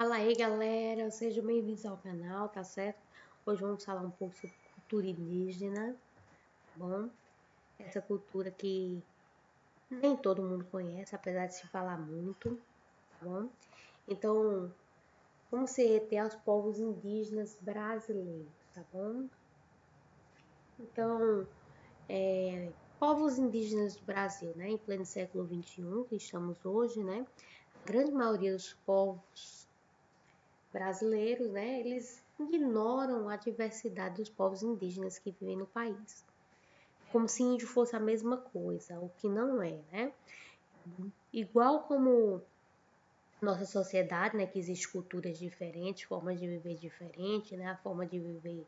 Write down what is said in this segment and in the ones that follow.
Fala aí, galera, sejam bem-vindos ao canal, tá certo? Hoje vamos falar um pouco sobre cultura indígena, tá bom? Essa cultura que nem todo mundo conhece, apesar de se falar muito, tá bom? Então, vamos se reter aos povos indígenas brasileiros, tá bom? Então, povos indígenas do Brasil, né? Em pleno século XXI, que estamos hoje, né? A grande maioria dos povos brasileiros, né, eles ignoram a diversidade dos povos indígenas que vivem no país. Como se índio fosse a mesma coisa, o que não é, né? Igual como nossa sociedade, né, que existe culturas diferentes, formas de viver diferentes, né? A forma de viver,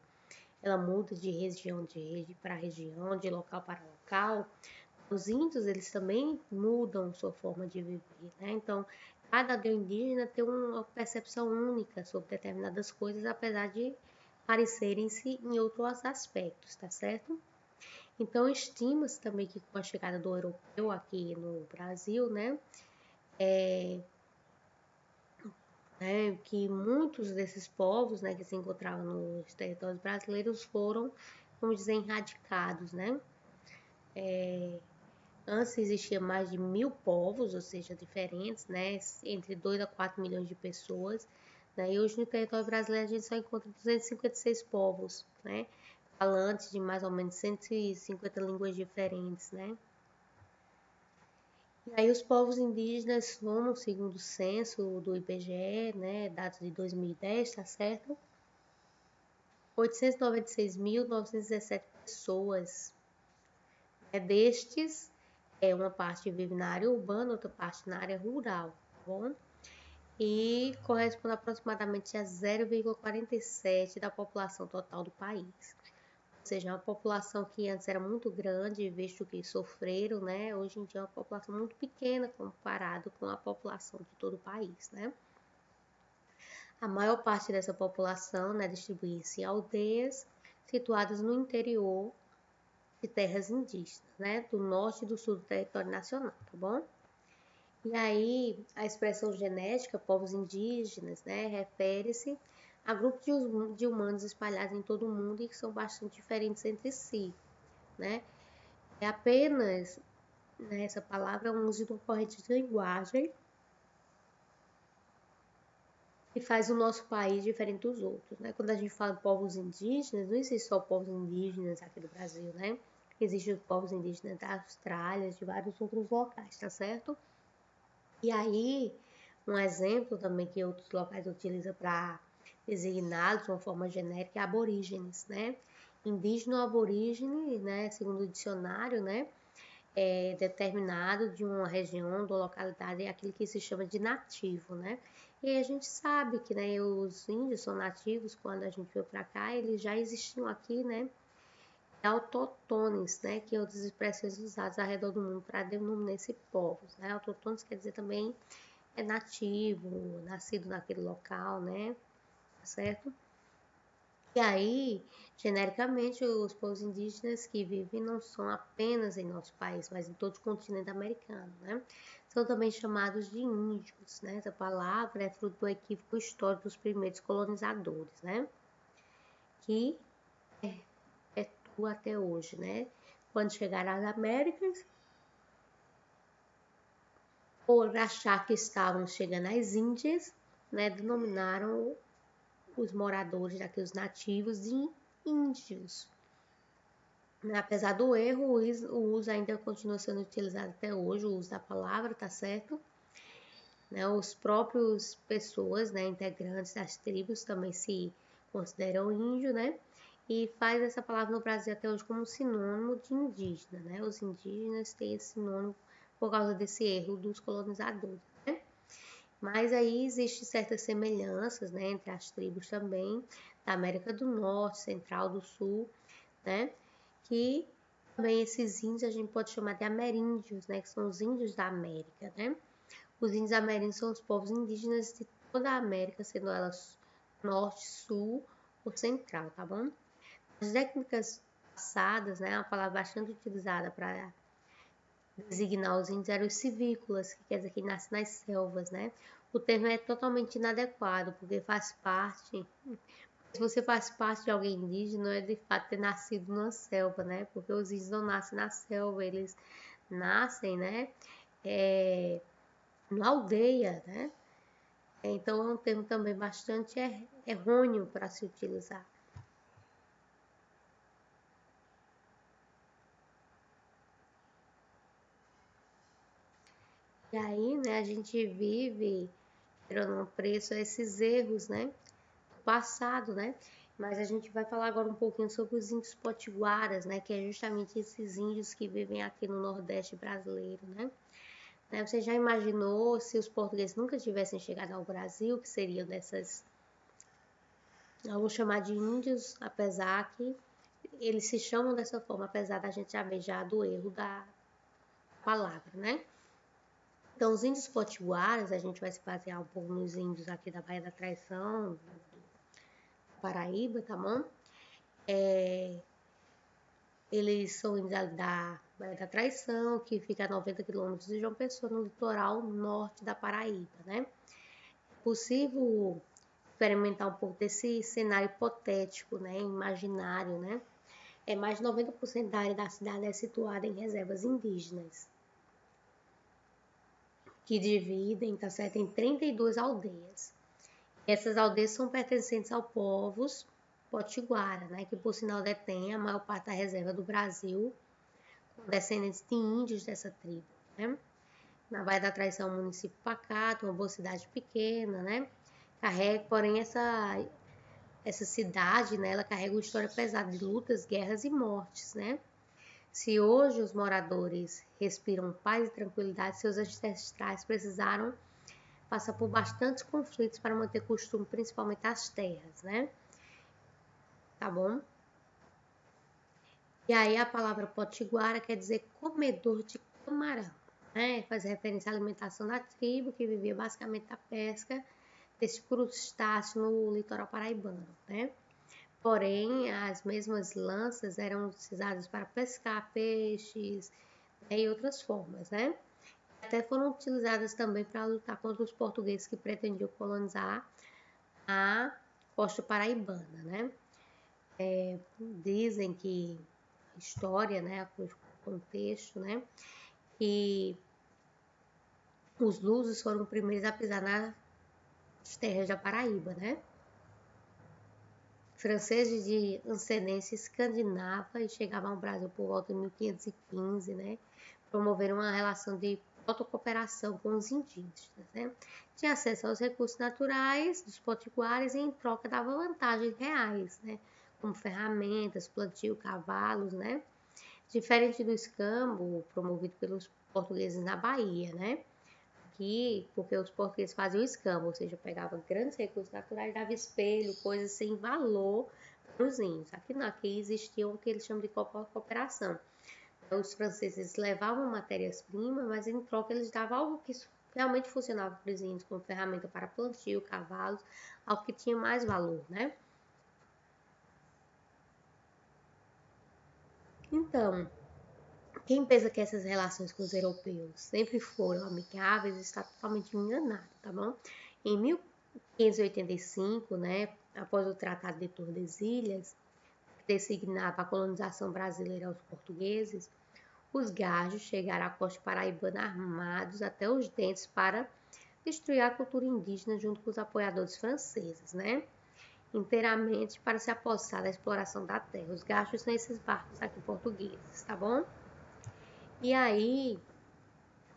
ela muda de região para região, de local para local. Os índios, eles também mudam sua forma de viver, né? Então, cada aldeia indígena tem uma percepção única sobre determinadas coisas, apesar de parecerem-se em outros aspectos, tá certo? Então, estima-se também que com a chegada do europeu aqui no Brasil, que muitos desses povos, né, que se encontravam nos territórios brasileiros foram, vamos dizer, erradicados, né? Antes existia mais de 1000 povos, ou seja, diferentes, né? Entre 2 a 4 milhões de pessoas. Né? E hoje no território brasileiro a gente só encontra 256 povos, né? Falantes de mais ou menos 150 línguas diferentes, né? E aí os povos indígenas somam, segundo o censo do IBGE, né? Dados de 2010, tá certo? 896.917 pessoas. Destes, uma parte vive na área urbana, outra parte na área rural, tá bom? E corresponde aproximadamente a 0,47 da população total do país. Ou seja, é uma população que antes era muito grande, visto que sofreram, né? Hoje em dia é uma população muito pequena comparado com a população de todo o país, né? A maior parte dessa população, né, distribui-se em aldeias situadas no interior de terras indígenas, né, do norte e do sul do território nacional, tá bom? E aí, a expressão genética, povos indígenas, né, refere-se a grupos de humanos espalhados em todo o mundo e que são bastante diferentes entre si, né? É apenas, né, essa palavra é um uso de uma corrente de linguagem que faz o nosso país diferente dos outros, né? Quando a gente fala de povos indígenas, não existe só povos indígenas aqui do Brasil, né? Existem os povos indígenas da Austrália, de vários outros locais, tá certo? E aí, um exemplo também que outros locais utilizam para designá-los de uma forma genérica é aborígenes, né? Indígena ou aborígene, né, segundo o dicionário, né, é determinado de uma região, de uma localidade, é aquilo que se chama de nativo, né? E aí a gente sabe que, né, os índios são nativos, quando a gente veio para cá, eles já existiam aqui, né? Autóctones, né, que é outras expressões usadas ao redor do mundo para denominar esses povos, né? Autóctones quer dizer também é nativo, nascido naquele local, né? Tá certo? E aí, genericamente, os povos indígenas que vivem não são apenas em nosso país, mas em todo o continente americano, né? São também chamados de índios, né? Essa palavra é fruto do equívoco histórico dos primeiros colonizadores, né? Que perpetua até hoje, né? Quando chegaram às Américas, por achar que estavam chegando às Índias, né? Denominaram os moradores daqui, os nativos, de índios. Apesar do erro, o uso ainda continua sendo utilizado até hoje, o uso da palavra, tá certo? Né, os próprios pessoas, né, integrantes das tribos também se consideram índio, né? E faz essa palavra no Brasil até hoje como sinônimo de indígena, né? Os indígenas têm esse sinônimo por causa desse erro dos colonizadores, né? Mas aí existem certas semelhanças, né, entre as tribos também da América do Norte, Central, do Sul, né, que também esses índios a gente pode chamar de ameríndios, né, que são os índios da América, né. Os índios ameríndios são os povos indígenas de toda a América, sendo elas Norte, Sul ou Central, tá bom? As técnicas passadas, né, é uma palavra bastante utilizada para designar os índios eram os civícolas, que quer dizer que nasce nas selvas, né? O termo é totalmente inadequado, porque faz parte. Se você faz parte de alguém indígena, não é de fato ter nascido numa selva, né? Porque os índios não nascem na selva, eles nascem, né? Na aldeia, né? Então é um termo também bastante errôneo para se utilizar. E aí, né, a gente vive tirando um preço a esses erros, né, do passado, né? Mas a gente vai falar agora um pouquinho sobre os índios potiguaras, né, que é justamente esses índios que vivem aqui no Nordeste brasileiro, né? Você já imaginou se os portugueses nunca tivessem chegado ao Brasil, que seriam dessas, eu vou chamar de índios, apesar que eles se chamam dessa forma, apesar da gente já ver já do erro da palavra, né? Então, os índios potiguaras, a gente vai se basear um pouco nos índios aqui da Baía da Traição, Paraíba, tá bom? Eles são índios da Baía da Traição, que fica a 90 quilômetros de João Pessoa, no litoral norte da Paraíba, né? É possível experimentar um pouco desse cenário hipotético, né? Imaginário, né? Mais de 90% da área da cidade é situada em reservas indígenas, que dividem, tá certo, em 32 aldeias. Essas aldeias são pertencentes ao povos potiguara, né, que por sinal detém a maior parte da reserva do Brasil, com descendentes de índios dessa tribo, né? Na Baía da Traição, um município pacato, uma boa cidade pequena, né? Carrega, porém, essa cidade, né, ela carrega uma história pesada de lutas, guerras e mortes, né? Se hoje os moradores respiram paz e tranquilidade, seus ancestrais precisaram passar por bastantes conflitos para manter costume, principalmente as terras, né? Tá bom? E aí a palavra potiguara quer dizer comedor de camarão, né? Faz referência à alimentação da tribo, que vivia basicamente da pesca desse crustáceo no litoral paraibano, né? Porém, as mesmas lanças eram utilizadas para pescar peixes, né, e outras formas, né? Até foram utilizadas também para lutar contra os portugueses que pretendiam colonizar a costa paraibana, né? Dizem que a história, né, o contexto, né, que os lusos foram os primeiros a pisar nas terras da Paraíba, né? Franceses de ascendência escandinava e chegavam ao Brasil por volta de 1515, né? Promoveram uma relação de protocooperação com os indígenas, né? Tinha acesso aos recursos naturais dos potiguares e em troca dava vantagens reais, né? Como ferramentas, plantio, cavalos, né? Diferente do escambo promovido pelos portugueses na Bahia, né? Aqui, porque os portugueses faziam escambo, ou seja, pegavam grandes recursos naturais, dava espelho, coisas sem valor para os índios. Aqui não, aqui existia o que eles chamam de cooperação. Os franceses levavam matérias-primas, mas em troca eles davam algo que realmente funcionava para os índios, como ferramenta para plantio, cavalos, algo que tinha mais valor, né? Então, quem pensa que essas relações com os europeus sempre foram amigáveis está totalmente enganado, tá bom? Em 1585, né, após o Tratado de Tordesilhas, que designava a colonização brasileira aos portugueses, os gajos chegaram à costa paraibana armados até os dentes para destruir a cultura indígena junto com os apoiadores franceses, né? Inteiramente para se apossar da exploração da terra. Os gajos são esses barcos aqui portugueses, tá bom? E aí,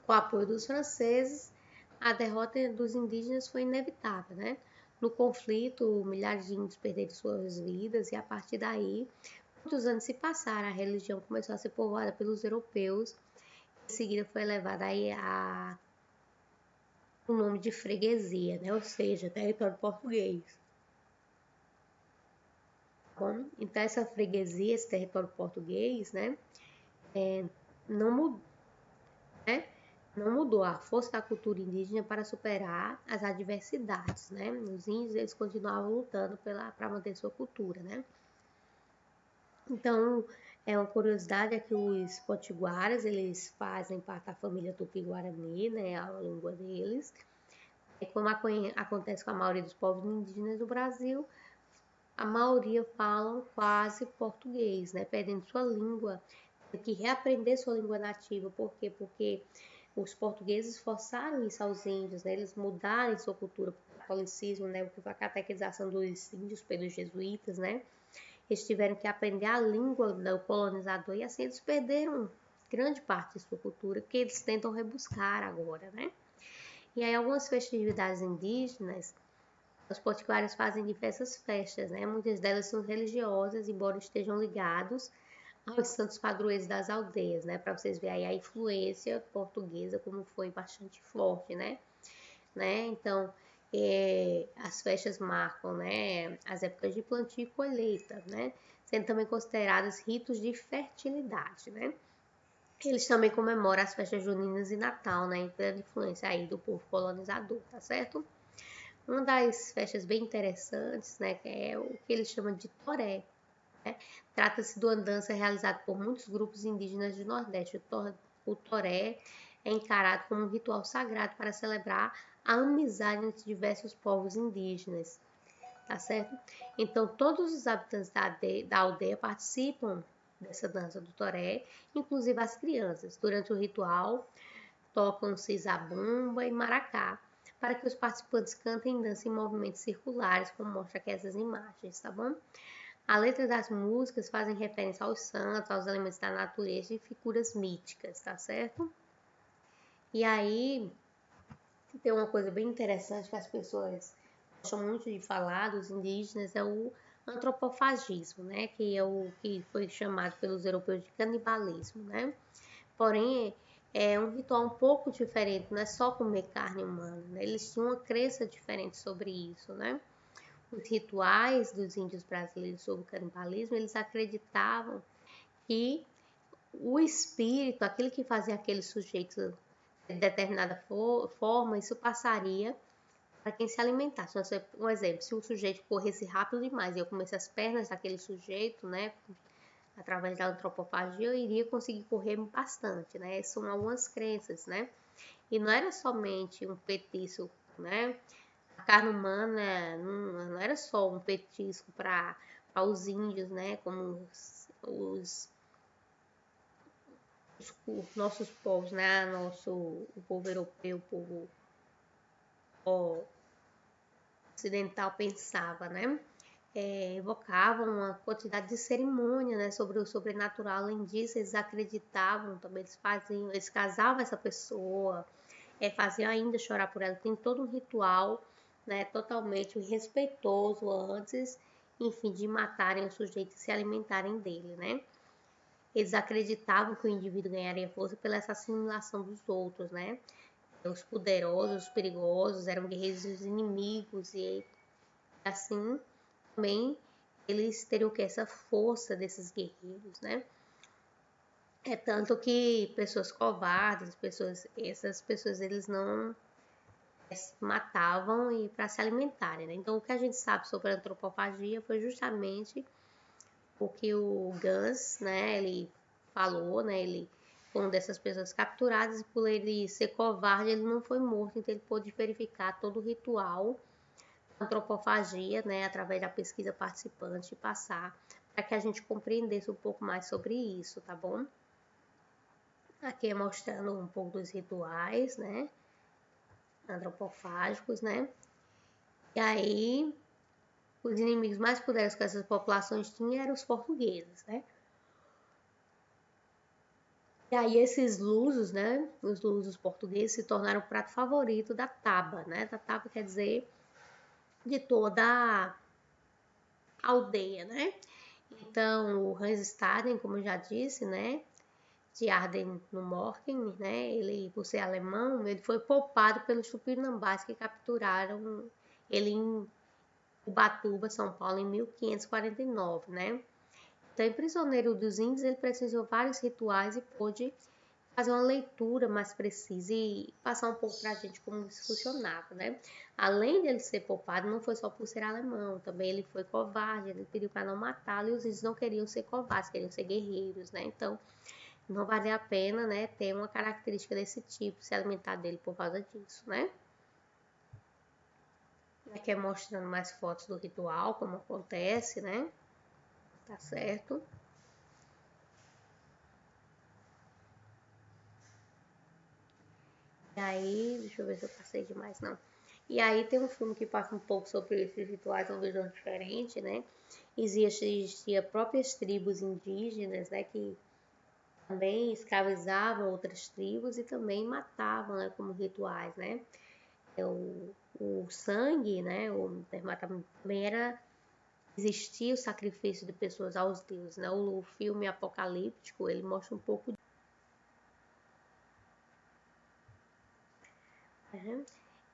com o apoio dos franceses, a derrota dos indígenas foi inevitável, né? No conflito, milhares de índios perderam suas vidas e a partir daí, muitos anos se passaram, a religião começou a ser povoada pelos europeus. Em seguida foi elevada aí o nome de freguesia, né? Ou seja, território português. Bom, então essa freguesia, esse território português, né? Não mudou, né? Não mudou a força da cultura indígena para superar as adversidades, né? Os índios, eles continuavam lutando para manter sua cultura, né? Então, Uma curiosidade é que os potiguaras, eles fazem parte da família Tupi-Guarani, né, a língua deles. E como acontece com a maioria dos povos indígenas do Brasil, a maioria falam quase português, né, perdendo sua língua, tem que reaprender sua língua nativa. Por quê? Porque os portugueses forçaram isso aos índios, né, eles mudaram sua cultura para o catolicismo, né, a catequização dos índios pelos jesuítas, né, eles tiveram que aprender a língua do colonizador e assim eles perderam grande parte de sua cultura que eles tentam rebuscar agora, né? E aí algumas festividades indígenas, os potiguares fazem diversas festas, né? Muitas delas são religiosas, embora estejam ligados aos santos padroeiros das aldeias, né? Para vocês verem aí a influência portuguesa como foi bastante forte, né? Então, as festas marcam, né, as épocas de plantio e colheita, né, sendo também consideradas ritos de fertilidade, né. Eles também comemoram as festas juninas e Natal, né, pela influência aí do povo colonizador, tá certo? Uma das festas bem interessantes, né, que é o que eles chamam de toré, né? Trata-se de uma dança realizada por muitos grupos indígenas do Nordeste. O toré é encarado como um ritual sagrado para celebrar a amizade entre diversos povos indígenas, tá certo? Então, todos os habitantes da aldeia participam dessa dança do toré, inclusive as crianças. Durante o ritual, tocam-se zabumba e maracá, para que os participantes cantem e dancem em movimentos circulares, como mostra aqui essas imagens, tá bom? A letra das músicas fazem referência aos santos, aos elementos da natureza e figuras míticas, tá certo? E aí, tem uma coisa bem interessante que as pessoas gostam muito de falar dos indígenas, é o antropofagismo, né? Que é o que foi chamado pelos europeus de canibalismo, né? Porém, é um ritual um pouco diferente, não é só comer carne humana, né? Eles tinham uma crença diferente sobre isso, né? Os rituais dos índios brasileiros sobre o canibalismo, eles acreditavam que o espírito, aquele que fazia aquele sujeito de determinada forma, isso passaria para quem se alimentasse. Um exemplo, se o sujeito corresse rápido demais e eu comesse as pernas daquele sujeito, né, através da antropofagia, eu iria conseguir correr bastante, né? São algumas crenças, né? E não era somente um petisco, né? A carne humana não era só um petisco para os índios, né? Como os nossos povos, né? O povo europeu, o povo ocidental pensava, né? Evocavam uma quantidade de cerimônia, né, sobre o sobrenatural. Além disso, eles acreditavam também, eles casavam essa pessoa, faziam ainda chorar por ela. Tem todo um ritual, né, totalmente respeitoso antes, enfim, de matarem o sujeito e se alimentarem dele, né? Eles acreditavam que o indivíduo ganharia força pela essa assimilação dos outros, né? Os poderosos, os perigosos, eram guerreiros dos inimigos e assim também eles teriam que essa força desses guerreiros, né? É tanto que pessoas covardes, essas pessoas eles não matavam e para se alimentarem, né? Então o que a gente sabe sobre a antropofagia foi justamente o que o Gans, né, ele falou, né, ele foi uma dessas pessoas capturadas e por ele ser covarde, ele não foi morto, então ele pôde verificar todo o ritual da antropofagia, né, através da pesquisa participante e passar para que a gente compreendesse um pouco mais sobre isso, tá bom? Aqui é mostrando um pouco dos rituais, né, antropofágicos, né? E aí, os inimigos mais poderosos que essas populações tinham eram os portugueses, né? E aí esses lusos, né, os lusos portugueses se tornaram o prato favorito da taba, né? Da taba quer dizer de toda a aldeia, né? Então, o Hans Staden, como eu já disse, né, de Arden no Morken, né, ele, por ser alemão, ele foi poupado pelos tupinambás que capturaram ele em Ubatuba, São Paulo, em 1549, né? Então, prisioneiro dos índios, ele precisou vários rituais e pôde fazer uma leitura mais precisa e passar um pouco para a gente como isso funcionava, né? Além dele ser poupado, não foi só por ser alemão, também ele foi covarde, ele pediu para não matá-lo e os índios não queriam ser covardes, queriam ser guerreiros, né? Então, não valia a pena, né, ter uma característica desse tipo, se alimentar dele por causa disso, né? Aqui é mostrando mais fotos do ritual, como acontece, né? Tá certo? E aí, deixa eu ver se eu passei demais, não. E aí tem um filme que passa um pouco sobre esses rituais, uma visão diferente, né? Existia próprias tribos indígenas, né? Que também escravizavam outras tribos e também matavam, né? Como rituais, né? O sangue, né? O dermatamento também era... Existia o sacrifício de pessoas aos deuses, né? O filme apocalíptico, ele mostra um pouco... Né?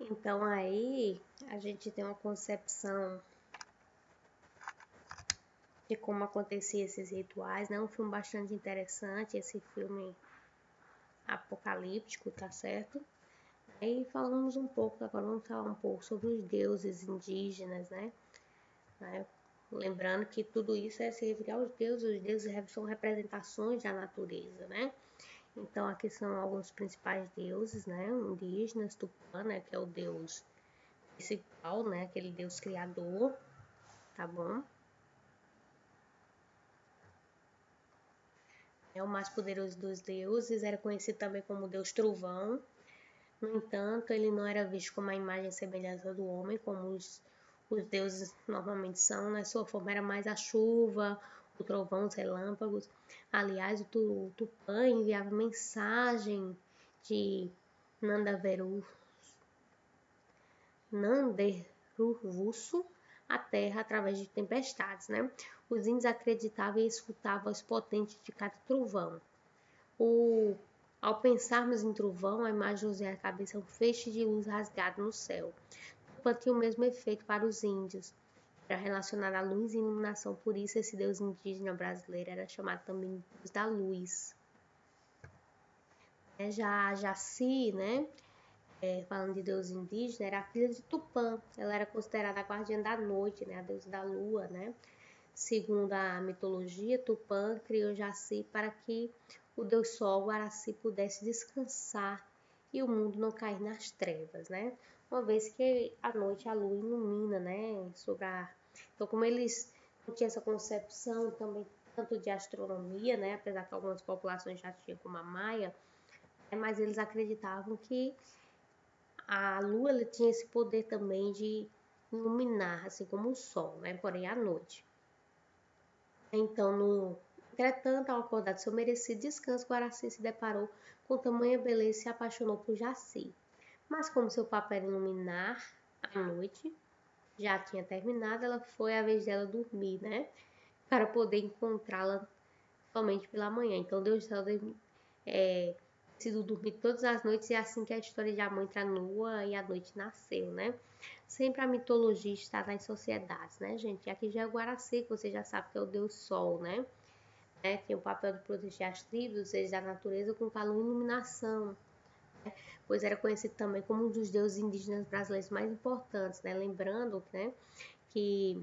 Então aí a gente tem uma concepção de como aconteciam esses rituais, né? Um filme bastante interessante, esse filme apocalíptico, tá certo? Aí falamos um pouco, agora vamos falar um pouco sobre os deuses indígenas, né? Lembrando que tudo isso é se referir aos deuses, os deuses são representações da natureza, né? Então aqui são alguns principais deuses, né? Indígenas, Tupã, né? Que é o deus principal, né? Aquele deus criador, tá bom? É o mais poderoso dos deuses, era conhecido também como Deus Trovão. No entanto, ele não era visto como a imagem e semelhança do homem, como os deuses normalmente são, né? Sua forma era mais a chuva, o trovão, os relâmpagos. Aliás, o Tupã enviava mensagem de Nandaveru, Nanderruvuçu à terra através de tempestades, né? Os índios acreditavam e escutavam as potentes de cada trovão. Ao pensarmos em trovão, a imagem nos vem à cabeça um feixe de luz rasgado no céu. Tupã tinha o mesmo efeito para os índios. Era relacionado à luz e iluminação, por isso esse deus indígena brasileiro era chamado também Deus da Luz. Já a Jaci, né? Falando de deus indígena, era a filha de Tupã. Ela era considerada a guardiã da noite, né? A deusa da lua, né? Segundo a mitologia, Tupã criou Jaci para que o deus Sol, Guaraci, pudesse descansar e o mundo não cair nas trevas, né? Uma vez que à noite a lua ilumina, né? Então, como eles não tinham essa concepção também tanto de astronomia, né? Apesar que algumas populações já tinham como a Maia, mas eles acreditavam que a lua ela tinha esse poder também de iluminar, assim como o sol, né? Porém, à noite. Então, entretanto, ao acordar do seu merecido descanso, Guaraci se deparou com tamanha beleza e se apaixonou por Jaci. Mas como seu papel era iluminar a noite, já tinha terminado, ela foi a vez dela dormir, né? Para poder encontrá-la somente pela manhã. Então, Deus do céu decidiu dormir todas as noites e é assim que a história de amor entre a lua e a noite nasceu, né? Sempre a mitologia está nas sociedades, né, gente? E aqui já é o Guaraci, que você já sabe que é o Deus Sol, né? Tem o papel de proteger as tribos, ou seja, da natureza, com calor e iluminação, pois era conhecido também como um dos deuses indígenas brasileiros mais importantes, né? Lembrando, né, que...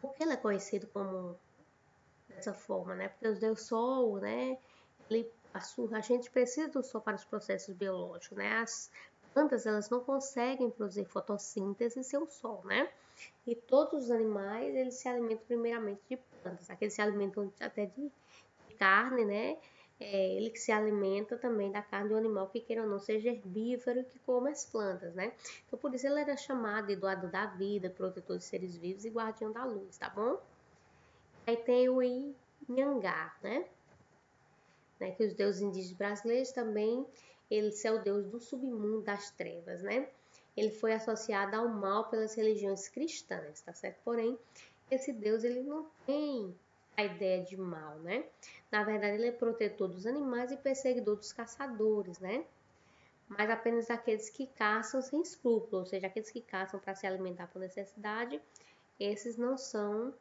Por que ele é conhecido como dessa forma, né? Porque o Deus Sol, né, a gente precisa do sol para os processos biológicos, né? As plantas, elas não conseguem produzir fotossíntese sem o sol, né? E todos os animais, eles se alimentam primeiramente de plantas. Aqueles se alimentam até de carne, né? Ele que se alimenta também da carne do animal que queira ou não seja herbívoro que come as plantas, né? Então, por isso ele era chamado de doador da vida, protetor de seres vivos e guardião da luz, tá bom? Aí tem o Inhangá, né? Que os deuses indígenas brasileiros também, ele é o deus do submundo das trevas, né? Ele foi associado ao mal pelas religiões cristãs, tá certo? Porém, esse deus, ele não tem a ideia de mal, né? Na verdade, ele é protetor dos animais e perseguidor dos caçadores, né? Mas apenas daqueles que caçam sem escrúpulo, ou seja, aqueles que caçam para se alimentar por necessidade, esses não são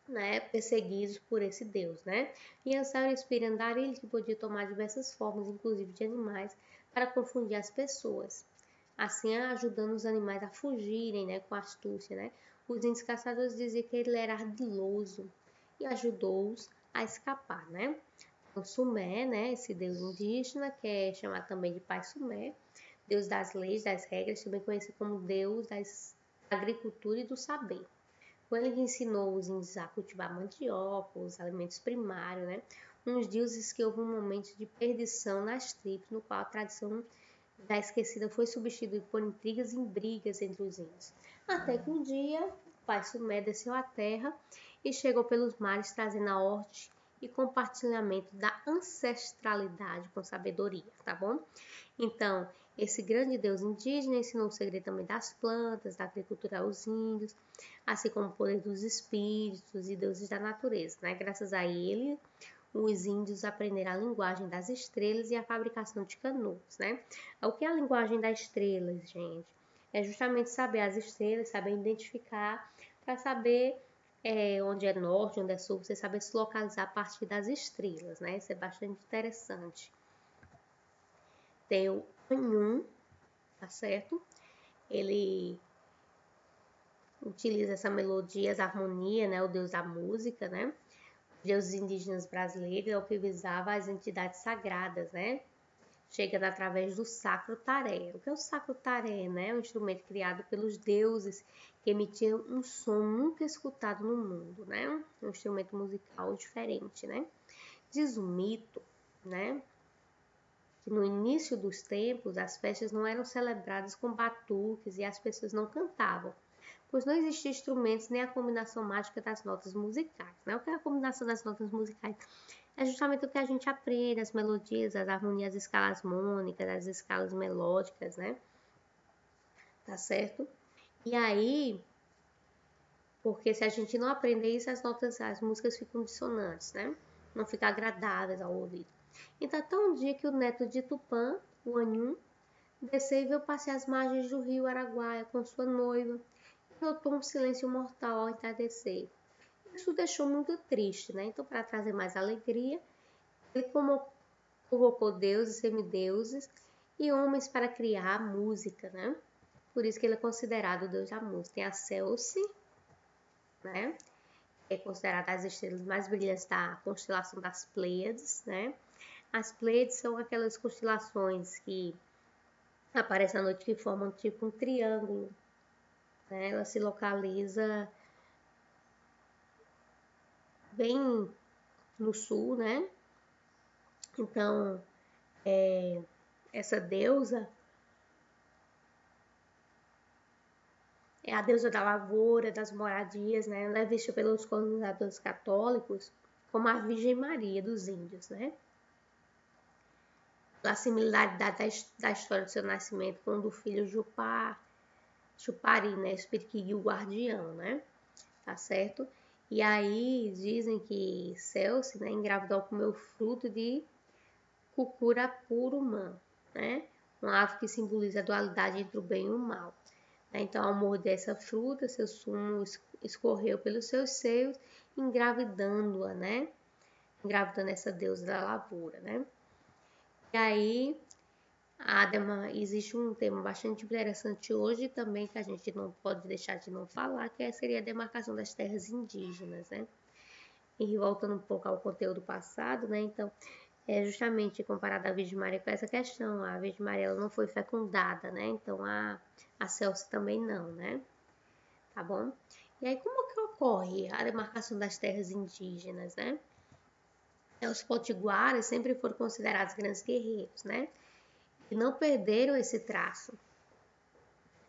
né, perseguidos por esse deus, né? E Ansel era um espírito andarilho que podia tomar diversas formas, inclusive de animais, para confundir as pessoas, assim ajudando os animais a fugirem, né, com astúcia, né? Os índios caçadores diziam que ele era ardiloso e ajudou-os a escapar, né? Então, Sumé, né, esse deus indígena, que é chamado também de Pai Sumé, deus das leis, das regras, também conhecido como deus da agricultura e do saber. Foi ele que ensinou os índios a cultivar mandioca, os alimentos primários, né? Uns deuses que houve um momento de perdição nas tribos, no qual a tradição da esquecida foi substituída por intrigas e brigas entre os índios. Até que um dia, o pai Sumé desceu à terra e chegou pelos mares trazendo a ordem e compartilhamento da ancestralidade com sabedoria, tá bom? Então, esse grande deus indígena ensinou o segredo também das plantas, da agricultura aos índios, assim como o poder dos espíritos e deuses da natureza, né? Graças a ele, os índios aprenderam a linguagem das estrelas e a fabricação de canoas, né? O que é a linguagem das estrelas, gente? É justamente saber as estrelas, saber identificar, para saber onde é norte, onde é sul, você saber se localizar a partir das estrelas, né? Isso é bastante interessante. Tem o Anhum, tá certo? Ele utiliza essa melodia, essa harmonia, né? O deus da música, né? Os deuses indígenas brasileiros é o que visava as entidades sagradas, né? Chegando através do sacro taré. O que é o sacro taré, né? Um instrumento criado pelos deuses que emitia um som nunca escutado no mundo, né? Um instrumento musical diferente, né? Diz o mito, né? Que no início dos tempos as festas não eram celebradas com batuques e as pessoas não cantavam, pois não existia instrumentos nem a combinação mágica das notas musicais, né? O que é a combinação das notas musicais? É justamente o que a gente aprende, as melodias, as harmonias, as escalas mônicas, as escalas melódicas, né? Tá certo? E aí, porque se a gente não aprender isso, as notas, as músicas ficam dissonantes, né? Não ficam agradáveis ao ouvido. Então, até um dia que o neto de Tupã, o Anhum, desceu e veio passear as margens do rio Araguaia com sua noiva e notou um silêncio mortal ao entardecer. Isso deixou muito triste, né? Então, para trazer mais alegria, ele convocou deuses, semideuses e homens para criar música, né? Por isso que ele é considerado o deus da música. Tem a Celce, né? É considerada as estrelas mais brilhantes da constelação das Pleiades, né? As Pleiades são aquelas constelações que aparecem à noite que formam tipo um triângulo, né? Ela se localiza bem no sul, né? Então, essa deusa é a deusa da lavoura, das moradias, né? Ela é vista pelos colonizadores católicos como a Virgem Maria dos índios, né? A similaridade da história do seu nascimento com o do filho Chupari, né? Espírito que guia o guardião, né? Tá certo? E aí dizem que Celce, né, engravidou com o meu fruto de Cucurapurumã, né? Uma ave que simboliza a dualidade entre o bem e o mal. Então, ao morder essa fruta, seu sumo escorreu pelos seus seios, engravidando-a, né? Engravidando essa deusa da lavoura, né? E aí, existe um tema bastante interessante hoje também, que a gente não pode deixar de não falar, que seria a demarcação das terras indígenas, né? E voltando um pouco ao conteúdo passado, né? Então, é justamente comparado à Virgem Maria com essa questão. A Virgem Maria ela não foi fecundada, né? Então, a Celso também não, né? Tá bom? E aí, como que ocorre a demarcação das terras indígenas, né? Os potiguares sempre foram considerados grandes guerreiros, né? E não perderam esse traço,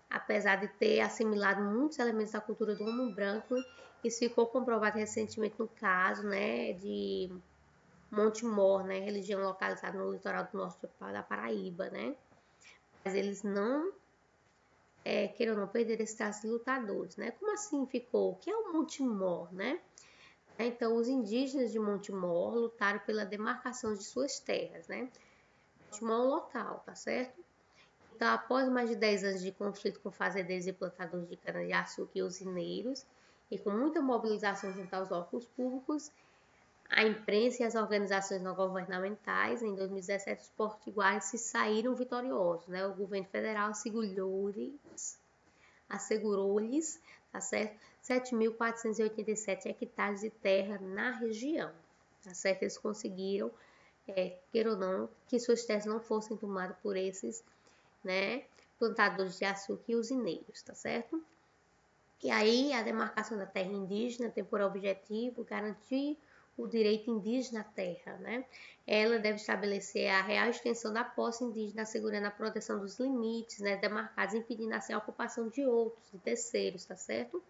apesar de ter assimilado muitos elementos da cultura do homem branco. Isso ficou comprovado recentemente no caso, né, de Monte Mor, né, religião localizada no litoral do norte da Paraíba, né? Mas eles não queiram não perder esse traço de lutadores, né? Como assim ficou? O que é o Monte Mor, né? Então, os indígenas de Monte Mor lutaram pela demarcação de suas terras, né? Monte Mor é um local, tá certo? Então, após mais de 10 anos de conflito com fazendeiros e plantadores de cana-de-açúcar e usineiros, e com muita mobilização junto aos órgãos públicos, a imprensa e as organizações não governamentais, em 2017, os potiguares se saíram vitoriosos, né? O governo federal assegurou-lhes, tá certo? 7.487 hectares de terra na região, tá certo? Eles conseguiram, queira ou não, que suas terras não fossem tomadas por esses, né, plantadores de açúcar e usineiros, tá certo? E aí a demarcação da terra indígena tem por objetivo garantir o direito indígena à terra, né? Ela deve estabelecer a real extensão da posse indígena, assegurando a proteção dos limites, né, demarcados, impedindo assim a ocupação de outros, de terceiros, tá certo?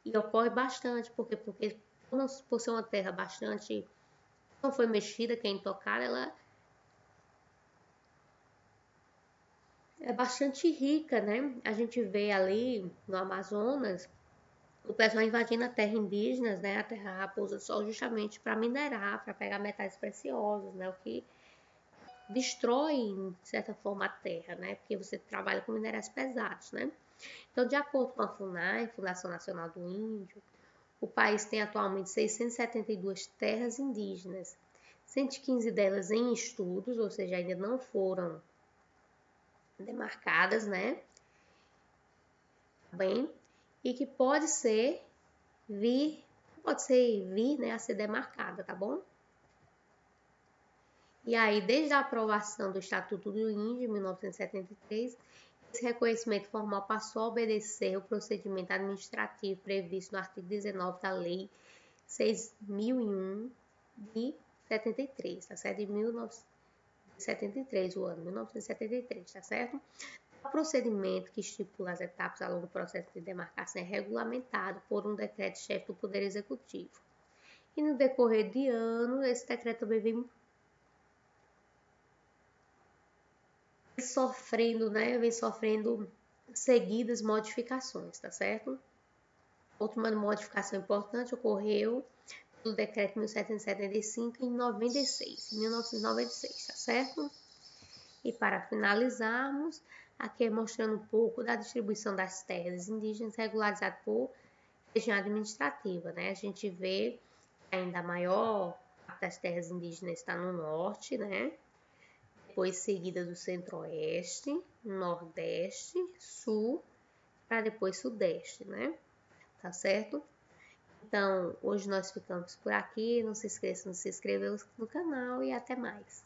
E ocorre bastante, porque por ser uma terra bastante, não foi mexida, que é intocada, ela é bastante rica, né? A gente vê ali no Amazonas o pessoal invadindo a terra indígenas, né? A terra Raposa Sol, justamente para minerar, para pegar metais preciosos, né? O que destrói, de certa forma, a terra, né? Porque você trabalha com minerais pesados, né? Então, de acordo com a FUNAI, Fundação Nacional do Índio, o país tem atualmente 672 terras indígenas, 115 delas em estudos, ou seja, ainda não foram demarcadas, né? Bem, e que vir, né, a ser demarcada, tá bom? E aí, desde a aprovação do Estatuto do Índio, em 1973, esse reconhecimento formal passou a obedecer o procedimento administrativo previsto no artigo 19 da Lei 6.001 de 73, tá certo? De 1973, o ano 1973, tá certo? O procedimento que estipula as etapas ao longo do processo de demarcação é regulamentado por um decreto-chefe do Poder Executivo. E no decorrer de anos, esse decreto também vem sofrendo, né? Vem sofrendo seguidas modificações, tá certo? Outra modificação importante ocorreu no decreto 1775 em 1996, tá certo? E para finalizarmos, aqui é mostrando um pouco da distribuição das terras indígenas regularizadas por região administrativa, né? A gente vê que ainda a maior parte das terras indígenas está no norte, né? Depois seguida do centro-oeste, nordeste, sul, para depois sudeste, né? Tá certo? Então, hoje nós ficamos por aqui. Não se esqueçam de se inscrever no canal e até mais.